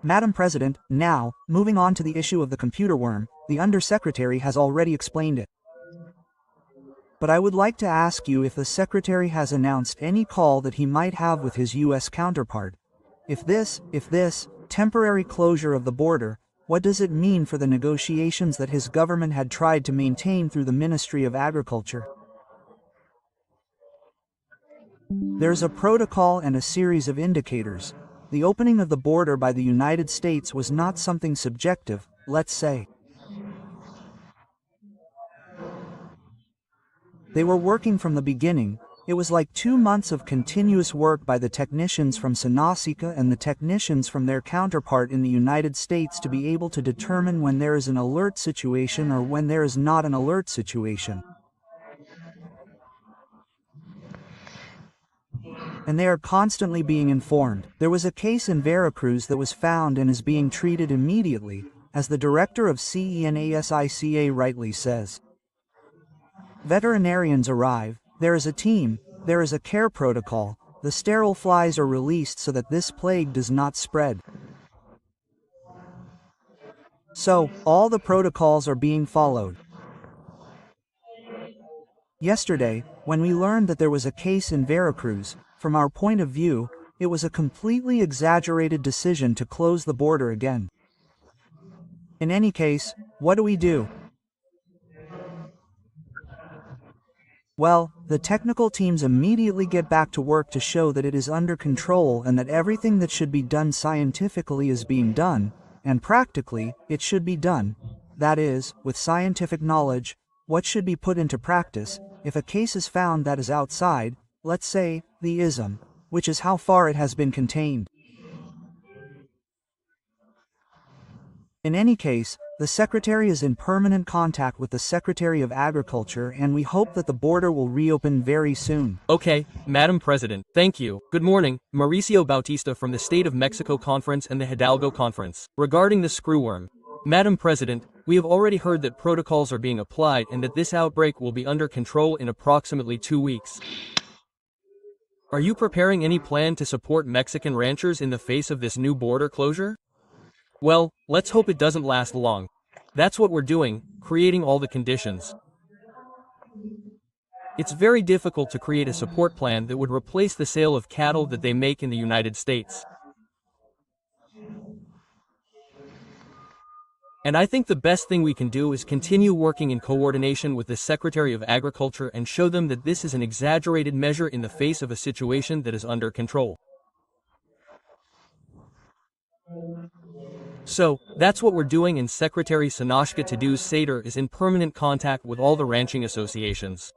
Madam President, now, moving on to the issue of the computer worm, the Undersecretary has already explained it. But I would like to ask you if the Secretary has announced any call that he might have with his U.S. counterpart. If this temporary closure of the border, what does it mean for the negotiations that his government had tried to maintain through the Ministry of Agriculture? There's a protocol and a series of indicators. The opening of the border by the United States was not something subjective, let's say. They were working from the beginning. It was like 2 months of continuous work by the technicians from Sinasika and the technicians from their counterpart in the United States to be able to determine when there is an alert situation or when there is not an alert situation. And they are constantly being informed. There was a case in Veracruz that was found and is being treated immediately, as the director of CENASICA rightly says. Veterinarians arrive, there is a team, there is a care protocol, the sterile flies are released so that this plague does not spread. So, all the protocols are being followed. Yesterday, when we learned that there was a case in Veracruz, from our point of view, it was a completely exaggerated decision to close the border again. In any case, what do? Well, the technical teams immediately get back to work to show that it is under control and that everything that should be done scientifically is being done, and practically, it should be done. That is, with scientific knowledge, what should be put into practice, if a case is found that is outside, let's say, the ism, which is how far it has been contained. In any case, the Secretary is in permanent contact with the Secretary of Agriculture and we hope that the border will reopen very soon. Okay, Madam President, thank you. Good morning, Mauricio Bautista from the State of Mexico Conference and the Hidalgo Conference. Regarding the screwworm, Madam President, we have already heard that protocols are being applied and that this outbreak will be under control in approximately 2 weeks. Are you preparing any plan to support Mexican ranchers in the face of this new border closure? Well, let's hope it doesn't last long. That's what we're doing, creating all the conditions. It's very difficult to create a support plan that would replace the sale of cattle that they make in the United States. And I think the best thing we can do is continue working in coordination with the Secretary of Agriculture and show them that this is an exaggerated measure in the face of a situation that is under control. So, that's what we're doing, and Secretary Sinashka Tadu's Seder is in permanent contact with all the ranching associations.